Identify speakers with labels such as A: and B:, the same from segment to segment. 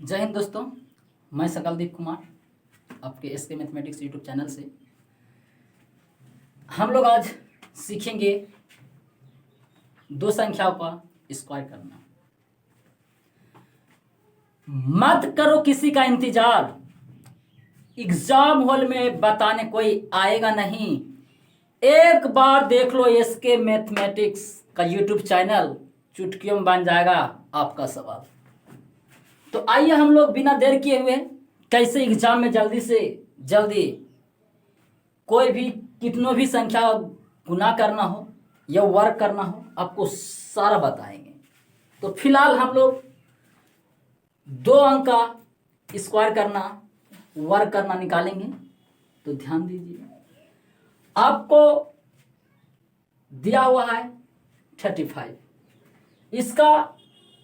A: जय हिंद दोस्तों, मैं सकलदीप कुमार आपके एसके मैथमेटिक्स यूट्यूब चैनल से। हम लोग आज सीखेंगे दो संख्याओं का स्क्वायर करना। मत करो किसी का इंतजार, एग्जाम हॉल में बताने कोई आएगा नहीं। एक बार देख लो एसके मैथमेटिक्स का यूट्यूब चैनल, चुटकियों में बन जाएगा आपका सवाल। तो आइए हम लोग बिना देर किए हुए कैसे एग्जाम में जल्दी से जल्दी कोई भी कितनों भी संख्या गुना करना हो या वर्क करना हो आपको सारा बताएंगे। तो फिलहाल हम लोग 2 अंक का स्क्वायर करना वर्क करना निकालेंगे। तो ध्यान दीजिए, आपको दिया हुआ है 35, इसका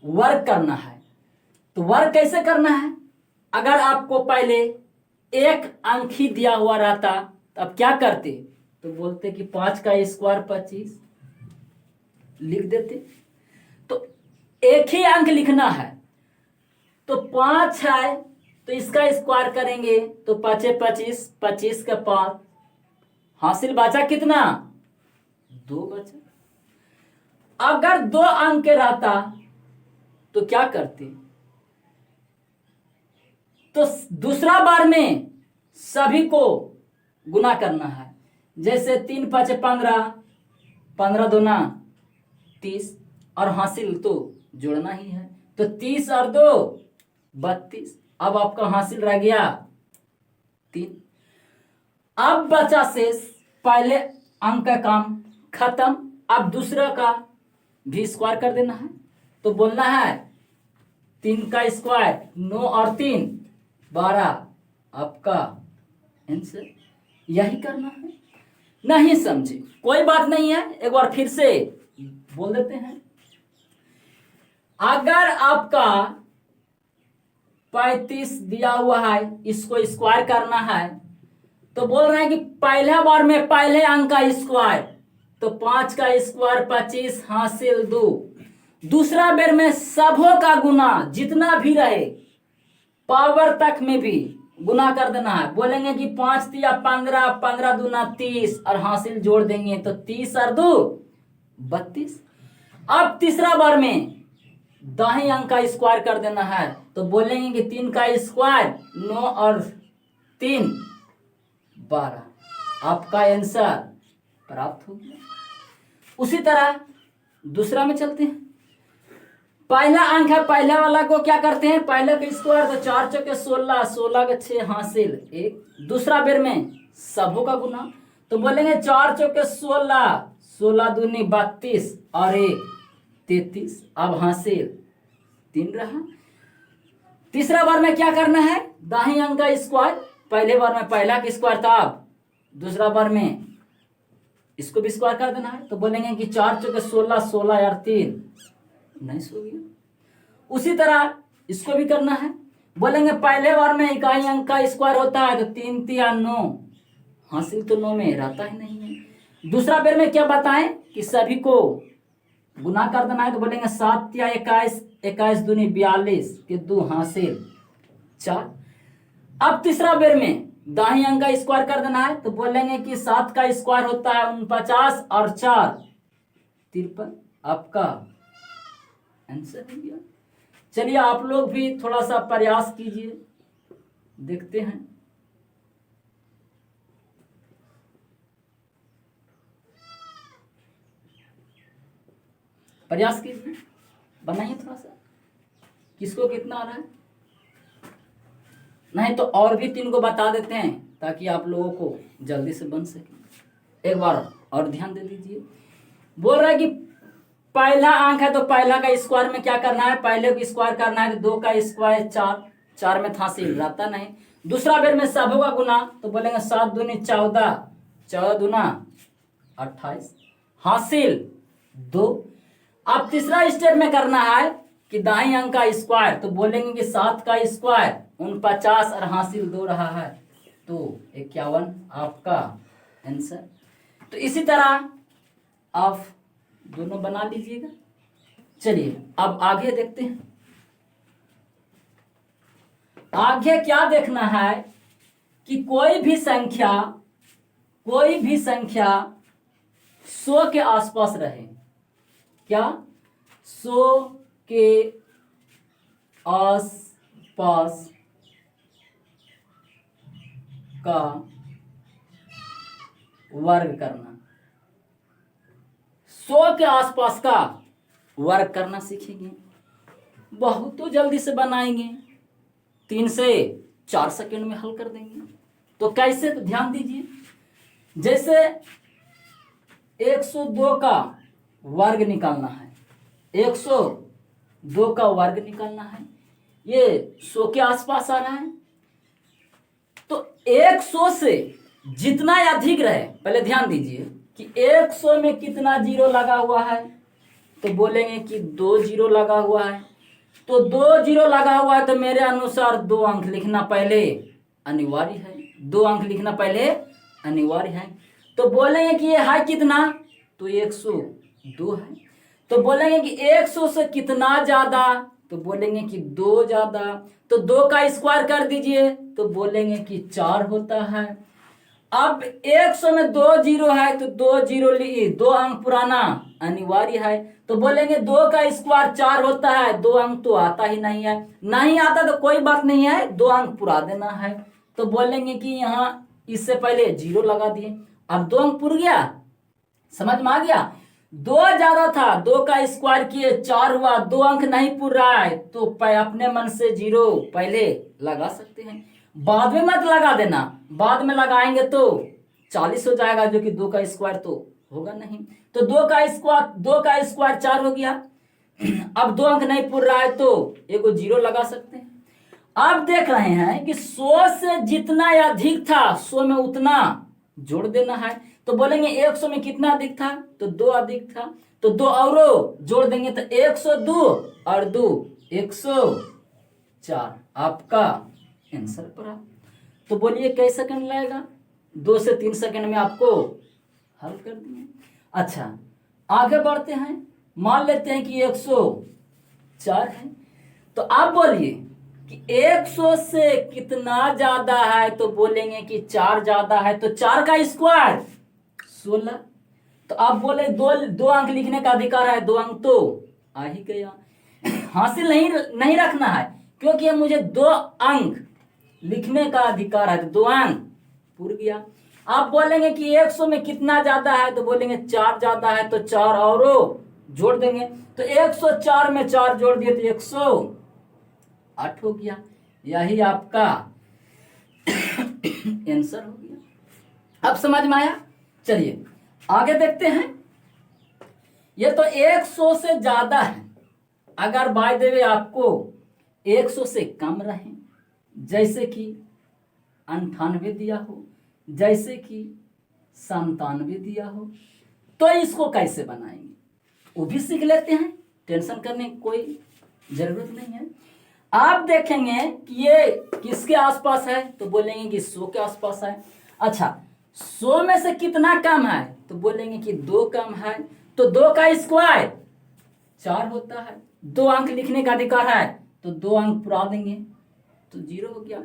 A: वर्क करना है। तो वर्क कैसे करना है? अगर आपको पहले एक अंक ही दिया हुआ रहता तो आप क्या करते? तो बोलते कि 5 का स्क्वायर 25 लिख देते। तो एक ही अंक लिखना है, तो 5 है तो इसका स्क्वायर करेंगे तो 5 25, 25 का 5, हासिल बचा कितना? 2 बचा। अगर 2 अंक रहता तो क्या करते? तो दूसरा बार में सभी को गुना करना है। जैसे 3 5 15, 15 दूना 30, और हासिल तो जोड़ना ही है। तो 30 और 2 32। अब आपका हासिल रह गया 3। अब बचा शेष, पहले अंक का काम खत्म। अब दूसरा का भी स्क्वायर कर देना है। तो बोलना है 3 का स्क्वायर 9 और 3 12। आपका आंसर यही करना है। नहीं समझे कोई बात नहीं है, एक बार फिर से बोल देते हैं। अगर आपका 35 दिया हुआ है, इसको स्क्वायर करना है, तो बोल रहे हैं कि पहला बार में पहले अंक का स्क्वायर, तो 5 का स्क्वायर 25 हासिल 2। दूसरा बेर में सबों का गुना जितना भी रहे पावर तक में भी गुना कर देना है। बोलेंगे कि 5 या 15, 15 दूना 30, और हासिल जोड़ देंगे तो 30 और 2 32। अब तीसरा बार में दाहिने अंक का स्क्वायर कर देना है। तो बोलेंगे कि 3 का स्क्वायर 9 और 3 12। आपका आंसर प्राप्त हो गया। उसी तरह दूसरा में चलते हैं। पहला अंक है, पहले वाला को क्या करते हैं? पहले का स्क्वायर तो 4 चौके 16, 16 के 6 हासिल 1। दूसरा बेर में सबों का गुना, तो बोलेंगे 4 चौके 16, 16 दूनी 32 और 1 33। अब हासिल 3 रहा। तीसरा बार में क्या करना है? दाहिने अंक का स्क्वायर, पहले बार में पहला का स्क्वायर था, अब दूसरा बार में इसको भी स्क्वायर कर देना है। तो बोलेंगे कि 4 चौके 16, 16 और 3 19 हो गया। उसी तरह इसको भी करना है। बोलेंगे पहले बार में इकाई अंक का स्क्वायर होता है, तो 3 3 9, हासिल तो 9 में रहता ही नहीं है। दूसरा बेर में क्या बताएं कि सभी को गुना कर देना है। तो बोलेंगे 7 या 21, 21 दूनी 42 के 2 हासिल 4। अब तीसरा बेर में दाहिने अंक का स्क्वायर कर देना है। तो बोलेंगे कि 7 का स्क्वायर होता है 49 और 4 53। आपका आंसर हो गया। चलिए आप लोग भी थोड़ा सा प्रयास कीजिए, देखते हैं। प्रयास कीजिए, बनाइए थोड़ा सा, किसको कितना आ रहा है। नहीं तो और भी 3 को बता देते हैं ताकि आप लोगों को जल्दी से बन सके। एक बार और ध्यान दे दीजिए। बोल रहा है कि पहला अंक है तो पहला का स्क्वायर में क्या करना है? पहले को स्क्वायर करना है। तो 2 का स्क्वायर 4, 4 में हासिल रहता नहीं। दूसरा बेर में सबों का गुना, तो बोलेंगे 7 दूनी 14, 14 दूना 28, हासिल 2। अब तीसरा स्टेप में करना है कि दाहिने अंक का स्क्वायर, तो बोलेंगे कि 7 का स्क्वायर 49 और हासिल 2 रहा है, तो 51 आपका आंसर। तो इसी तरह आप दोनों बना लीजिएगा। चलिए अब आगे देखते हैं। आगे क्या देखना है कि कोई भी संख्या 100 के आसपास रहे। क्या? 100 के आसपास का वर्ग करना। 100 के आसपास का वर्ग करना सीखेंगे। बहुत तो जल्दी से बनाएंगे, 3 से 4 सेकंड में हल कर देंगे। तो कैसे? तो ध्यान दीजिए, जैसे 102 का वर्ग निकालना है, 102 का वर्ग निकालना है, ये 100 के आसपास आ रहा है। तो 100 से जितना अधिक रहे, पहले ध्यान दीजिए कि 100 में कितना जीरो लगा हुआ है, तो बोलेंगे कि 2 जीरो लगा हुआ है। तो 2 जीरो लगा हुआ है तो मेरे अनुसार 2 अंक लिखना पहले अनिवार्य है। 2 अंक लिखना पहले अनिवार्य है। तो बोलेंगे कि ये है कितना, तो 102 है। तो बोलेंगे कि 100 से कितना ज्यादा, तो बोलेंगे कि 2 ज्यादा। तो 2 का स्क्वायर कर दीजिए, तो बोलेंगे कि 4 होता है। अब 100 में 2 जीरो है तो 2 जीरो 2 अंक पुराना अनिवार्य है। तो बोलेंगे 2 का स्क्वायर 4 होता है, 2 अंक तो आता ही नहीं है। नहीं आता तो कोई बात नहीं है, 2 अंक पुरा देना है। तो बोलेंगे कि यहाँ इससे पहले जीरो लगा दिए, अब 2 अंक पुर गया। समझ में आ गया? 2 ज्यादा था, 2 का स्क्वायर किए 4 हुआ, 2 अंक नहीं पुर रहा है तो अपने मन से जीरो पहले लगा सकते हैं। बाद में मत लगा देना, बाद में लगाएंगे तो 40 हो जाएगा, जो कि 2 का स्क्वायर तो होगा नहीं। तो 2 का स्क्वायर 4 हो गया। अब 2 अंक नहीं पुर रहा है तो एगो जीरो लगा सकते हैं। अब देख रहे हैं कि 100 से जितना अधिक था 100 में उतना जोड़ देना है। तो बोलेंगे 100 में कितना अधिक था, तो 2 अधिक था, तो 2 और जोड़ देंगे तो 102 और 2 104। आपका आंसर प्राप्त। तो बोलिए कई सेकंड लगेगा? 2 से 3 सेकंड में आपको हल कर दिए। अच्छा, आगे बढ़ते हैं। मान लेते हैं कि 104 है, तो आप बोलिए कि 100 से कितना ज्यादा है, तो बोलेंगे कि 4 ज्यादा है। तो 4 का स्क्वायर 16। तो आप बोले 2 अंक लिखने का अधिकार है, 2 अंक तो आ ही गया। हासिल नहीं रखना है, क्योंकि मुझे 2 अंक लिखने का अधिकार है, तो 2 अंक पुर गया। आप बोलेंगे कि 100 में कितना ज्यादा है, तो बोलेंगे 4 ज्यादा है, तो 4 और जोड़ देंगे। तो 104 में 4 जोड़ दिए तो 108 हो गया। यही आपका आंसर हो गया। अब समझ में आया? चलिए आगे देखते हैं। ये तो 100 से ज्यादा है। अगर बाय द वे आपको 100 से कम रहे, जैसे कि 98 दिया हो, जैसे कि 97 दिया हो, तो इसको कैसे बनाएंगे वो भी सीख लेते हैं। टेंशन करने की कोई जरूरत नहीं है। आप देखेंगे कि ये किसके आसपास है, तो बोलेंगे कि 100 के आसपास है। अच्छा, 100 में से कितना कम है, तो बोलेंगे कि 2 कम है। तो 2 का स्क्वायर 4 होता है। 2 अंक लिखने का अधिकार है, तो 2 अंक पुरा देंगे तो 0 हो गया।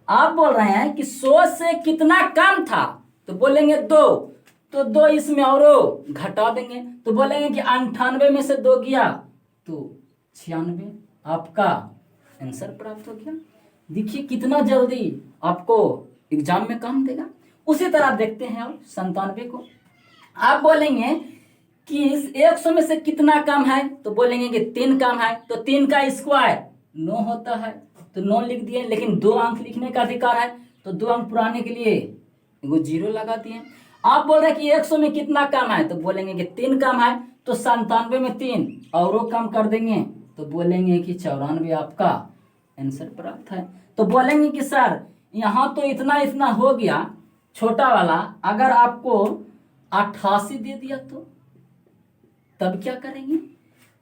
A: आप बोल रहे हैं कि 100 से कितना कम था, तो बोलेंगे 2। तो 2 इसमें और घटा देंगे, तो बोलेंगे कि 98 में से 2 गया तो 96। आपका आंसर प्राप्त हो गया। देखिए कितना जल्दी आपको एग्जाम में काम देगा। उसी तरह देखते हैं और 97 को। आप बोलेंगे कि 100 में से कितना कम है, तो बोलेंगे कि 3 कम है। तो 3 का स्क्वायर 9 होता है, तो 9 लिख दिए। लेकिन 2 अंक लिखने का अधिकार है, तो 2 अंक पुराने के लिए एगो 0 लगा दिए। आप बोल रहे हैं कि 100 में कितना कम है, तो बोलेंगे कि 3 कम है। तो 97 में 3 और कम कर देंगे, तो बोलेंगे कि 94। आपका आंसर प्राप्त है। तो बोलेंगे कि सर यहाँ तो इतना इतना हो गया छोटा वाला, अगर आपको 88 दे दिया तो तब क्या करेंगे?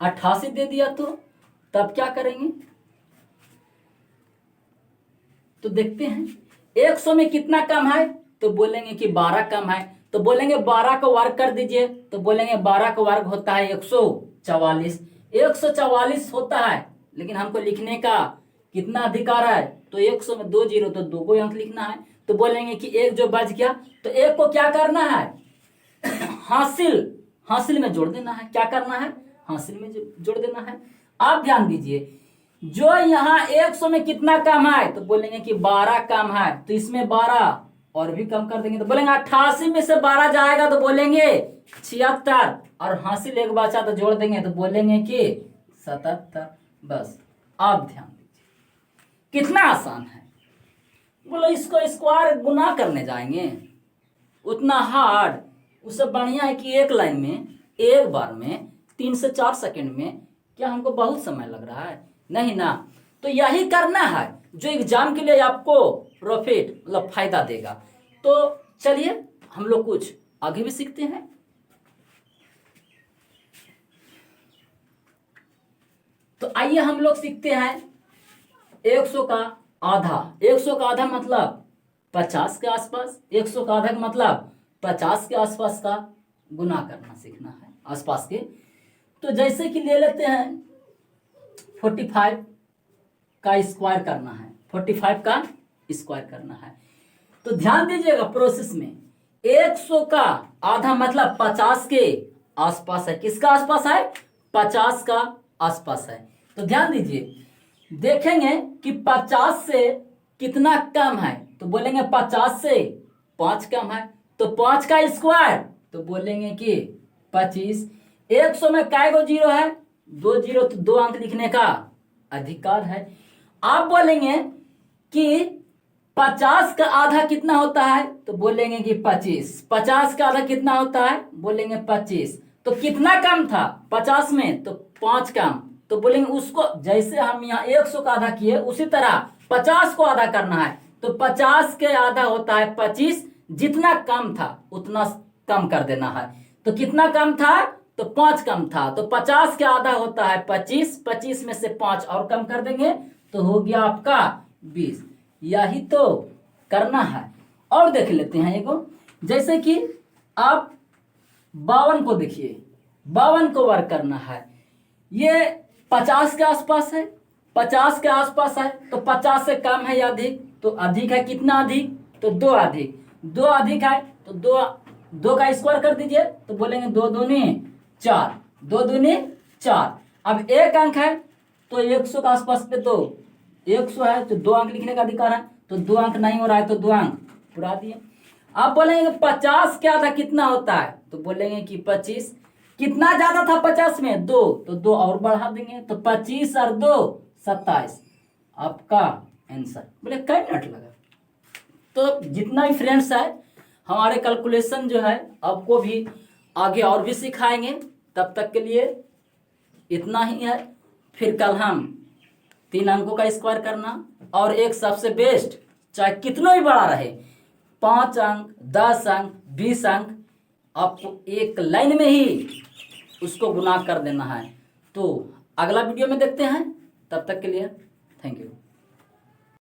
A: 88 दे दिया तो तब क्या करेंगे? तो देखते हैं 100 में कितना कम है, तो बोलेंगे कि 12 कम है। तो बोलेंगे 12 को वर्ग कर दीजिए, तो बोलेंगे 12 का वर्ग होता है 144। 144 होता है, लेकिन हमको लिखने का कितना अधिक आ रहा है, तो 100 में 2 जीरो, तो 2 को अंक लिखना है। तो बोलेंगे कि एक जो बच गया तो एक को क्या करना है, हासिल में जोड़ देना है। क्या करना है, हासिल में जोड़ देना है। आप ध्यान दीजिए, जो यहाँ 100 में कितना कम है, तो बोलेंगे कि 12 कम है, तो इसमें 12 और भी कम कर देंगे, तो बोलेंगे 88 में से 12 जाएगा, तो बोलेंगे 76, और हासिल एक बचा तो जोड़ देंगे, तो बोलेंगे कि 77। बस आप ध्यान दीजिए, कितना आसान है। बोलो इसको स्क्वायर गुना करने जाएंगे, उतना हार्ड, उससे बढ़िया है कि एक लाइन में एक बार में 3 से 4 सेकंड में, क्या हमको बहुत समय लग रहा है, नहीं ना। तो यही करना है जो एग्जाम के लिए आपको प्रॉफिट मतलब फायदा देगा। तो चलिए हम लोग कुछ आगे भी सीखते हैं। तो आइए हम लोग सीखते हैं 100 का आधा। 100 का आधा मतलब 50 के आसपास, 100 का आधा मतलब 50 के आसपास का गुना करना सीखना है, आसपास के। तो जैसे कि ले लेते हैं 45 का स्क्वायर करना है, 45 का स्क्वायर करना है। तो ध्यान दीजिएगा प्रोसेस में, 100 का आधा मतलब 50 के आसपास है। किसका आसपास है, 50 का आसपास है। तो ध्यान दीजिए, देखेंगे कि 50 से कितना कम है, तो बोलेंगे 50 से 5 कम है, तो 5 का स्क्वायर, तो बोलेंगे कि 25। 100 में कै गो जीरो है, 2 जीरो, तो 2 अंक लिखने का अधिकार है। आप बोलेंगे कि 50 का आधा कितना होता है, तो बोलेंगे कि 25। 50 का आधा कितना होता है, बोलेंगे 25। तो कितना कम था 50 में, तो 5 कम, तो बोलेंगे उसको, जैसे हम यहाँ 100 का आधा किए उसी तरह 50 को आधा करना है। तो 50 के आधा होता है 25, जितना कम था उतना कम कर देना है। तो कितना कम था, तो 5 कम था, तो 50 के आधा होता है 25, 25 में से 5 और कम कर देंगे, तो हो गया आपका 20। यही तो करना है। और देख लेते हैं एगो, जैसे कि आप 52 को देखिए, 52 को वर्क करना है। ये 50 के आसपास है, 50 के आसपास है, तो 50 से कम है या अधिक, तो अधिक है। कितना अधिक, तो 2 अधिक, 2 अधिक है, तो 2 का स्क्वायर कर दीजिए, तो बोलेंगे 2 दूनी 4, 2 दूनी 4। अब एक अंक है, तो 100 के आसपास पे तो 100 है, तो 2 अंक लिखने का अधिकार है, तो 2 अंक नहीं हो रहा है, तो 2 अंक पुरा दिए। आप बोलेंगे 50 के आधा कितना होता है, तो बोलेंगे कि 25। कितना ज्यादा था 50 में, 2, तो 2 और बढ़ा देंगे, तो 25 और 2 27। आपका आंसर। बोले कई मिनट लगा। तो जितना भी फ्रेंड्स है, हमारे कैलकुलेशन जो है आपको भी आगे और भी सिखाएंगे। तब तक के लिए इतना ही है। फिर कल हम 3 अंकों का स्क्वायर करना, और एक सबसे बेस्ट, चाहे कितना भी बड़ा रहे, 5 अंक, 10 अंक, 20 अंक, आपको एक लाइन में ही उसको गुना कर देना है। तो अगला वीडियो में देखते हैं। तब तक के लिए थैंक यू।